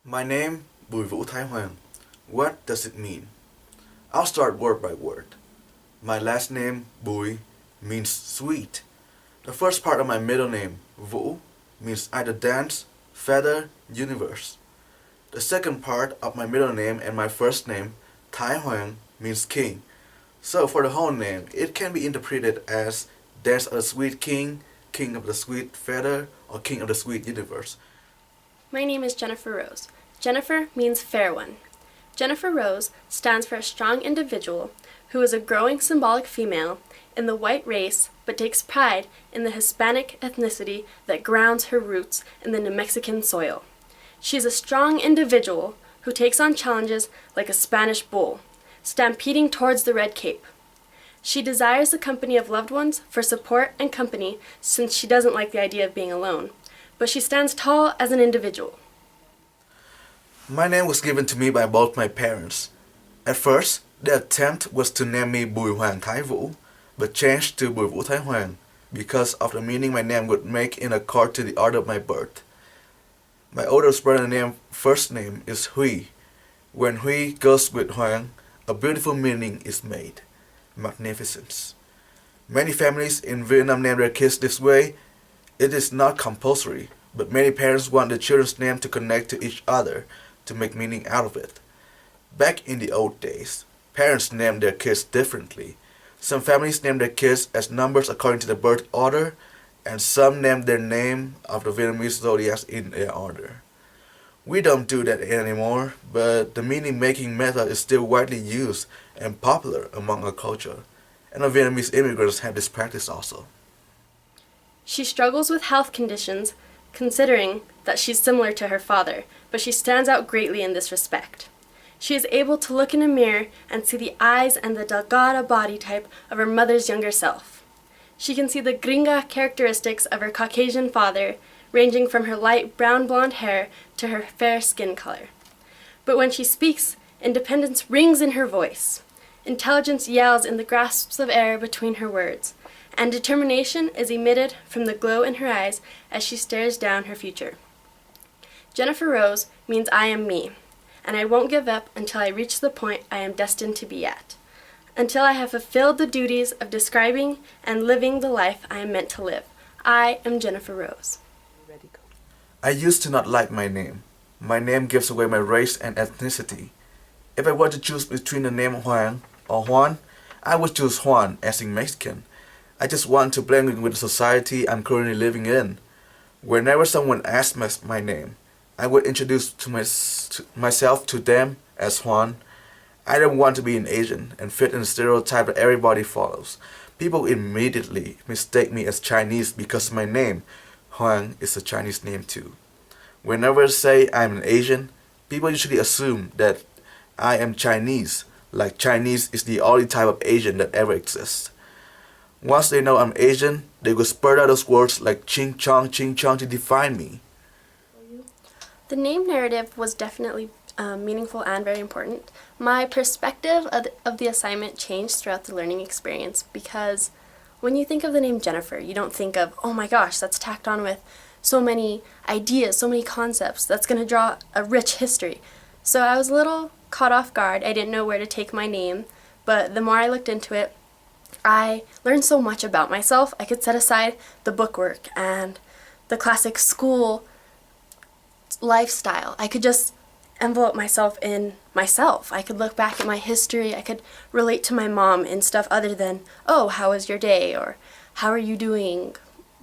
My name, Bùi Vũ Thái Hoàng. What does it mean? I'll start word by word. My last name, Bùi, means sweet. The first part of my middle name, Vũ, means either dance, feather, universe. The second part of my middle name and my first name, Thái Hoàng, means king. So for the whole name, it can be interpreted as Dance of the Sweet King, King of the Sweet Feather, or King of the Sweet Universe. My name is Jennifer Rose. Jennifer means fair one. Jennifer Rose stands for a strong individual who is a growing symbolic female in the white race but takes pride in the Hispanic ethnicity that grounds her roots in the New Mexican soil. She is a strong individual who takes on challenges like a Spanish bull, stampeding towards the Red Cape. She desires the company of loved ones for support and company since she doesn't like the idea of being alone, but she stands tall as an individual. My name was given to me by both my parents. At first, the attempt was to name me Bùi Hoàng Thái Vũ, but changed to Bùi Vũ Thái Hoàng because of the meaning my name would make in accord to the order of my birth. My oldest brother's first name is Huy. When Huy goes with Hoàng, a beautiful meaning is made. Magnificence. Many families in Vietnam name their kids this way. It is not compulsory, but many parents want their children's name to connect to each other to make meaning out of it. Back in the old days, parents named their kids differently. Some families named their kids as numbers according to the birth order, and some named their name of the Vietnamese zodiacs in their order. We don't do that anymore, but the meaning-making method is still widely used and popular among our culture, and our Vietnamese immigrants have this practice also. She struggles with health conditions, considering that she's similar to her father, but she stands out greatly in this respect. She is able to look in a mirror and see the eyes and the delgada body type of her mother's younger self. She can see the gringa characteristics of her Caucasian father, ranging from her light brown blonde hair to her fair skin color. But when she speaks, independence rings in her voice. Intelligence yells in the grasps of air between her words, and determination is emitted from the glow in her eyes as she stares down her future. Jennifer Rose means I am me, and I won't give up until I reach the point I am destined to be at, until I have fulfilled the duties of describing and living the life I am meant to live. I am Jennifer Rose. I used to not like my name. My name gives away my race and ethnicity. If I were to choose between the name Hoàng or Juan, I would choose Juan as in Mexican. I just want to blend in with the society I'm currently living in. Whenever someone asks my name, I would introduce myself to them as Juan. I don't want to be an Asian and fit in the stereotype that everybody follows. People immediately mistake me as Chinese because my name, Huang, is a Chinese name too. Whenever I say I'm an Asian, people usually assume that I am Chinese, like Chinese is the only type of Asian that ever exists. Once they know I'm Asian, they will spurt out those words like ching chong to define me. The name narrative was definitely meaningful and very important. My perspective of the assignment changed throughout the learning experience because when you think of the name Jennifer, you don't think of, oh my gosh, that's tacked on with so many ideas, so many concepts, that's going to draw a rich history. So I was a little caught off guard. I didn't know where to take my name, but the more I looked into it, I learned so much about myself. I could set aside the bookwork and the classic school lifestyle. I could just envelope myself in myself. I could look back at my history. I could relate to my mom in stuff other than, oh, how was your day? Or how are you doing?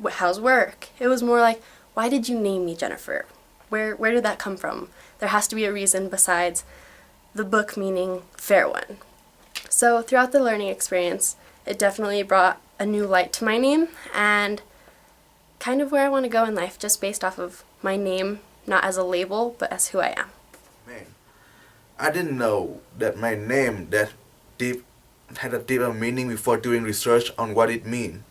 How's work? It was more like, why did you name me Jennifer? Where did that come from? There has to be a reason besides the book meaning fair one. So throughout the learning experience, it definitely brought a new light to my name and kind of where I want to go in life just based off of my name, not as a label, but as who I am. Man, I didn't know that my name had a deeper meaning before doing research on what it means.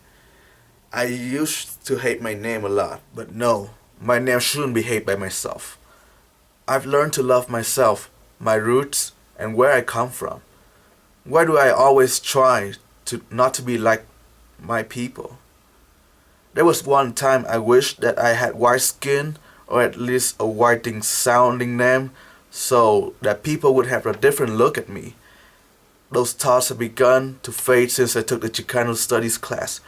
I used to hate my name a lot, but no, my name shouldn't be hated by myself. I've learned to love myself, my roots, and where I come from. Why do I always try not to be like my people? There was one time I wished that I had white skin or at least a whiting sounding name, so that people would have a different look at me. Those thoughts have begun to fade since I took the Chicano Studies class.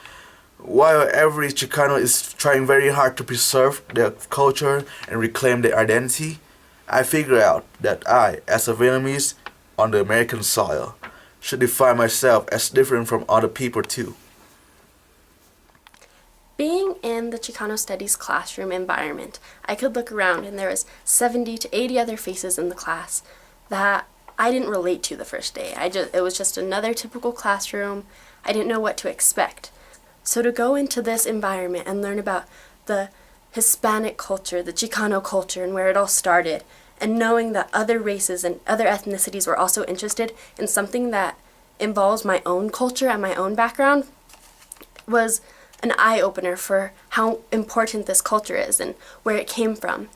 While every Chicano is trying very hard to preserve their culture and reclaim their identity, I figured out that I, as a Vietnamese on the American soil, should define myself as different from other people too. Being in the Chicano Studies classroom environment, I could look around and there was 70 to 80 other faces in the class that I didn't relate to the first day. It was just another typical classroom. I didn't know what to expect. So to go into this environment and learn about the Hispanic culture, the Chicano culture, and where it all started, and knowing that other races and other ethnicities were also interested in something that involves my own culture and my own background, was an eye-opener for how important this culture is and where it came from.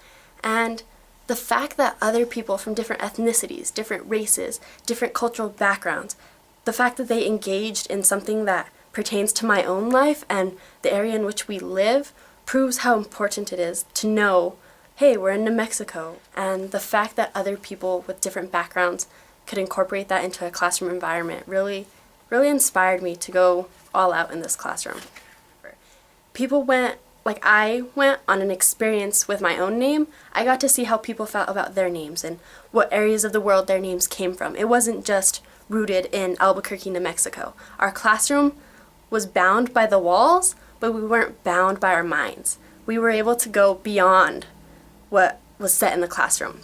And the fact that other people from different ethnicities, different races, different cultural backgrounds, the fact that they engaged in something that pertains to my own life and the area in which we live proves how important it is to know, hey, we're in New Mexico. And the fact that other people with different backgrounds could incorporate that into a classroom environment really inspired me to go all out in this classroom. I went on an experience with my own name. I got to see how people felt about their names and what areas of the world their names came from. It wasn't just rooted in Albuquerque, New Mexico. Our classroom was bound by the walls, but we weren't bound by our minds. We were able to go beyond what was set in the classroom.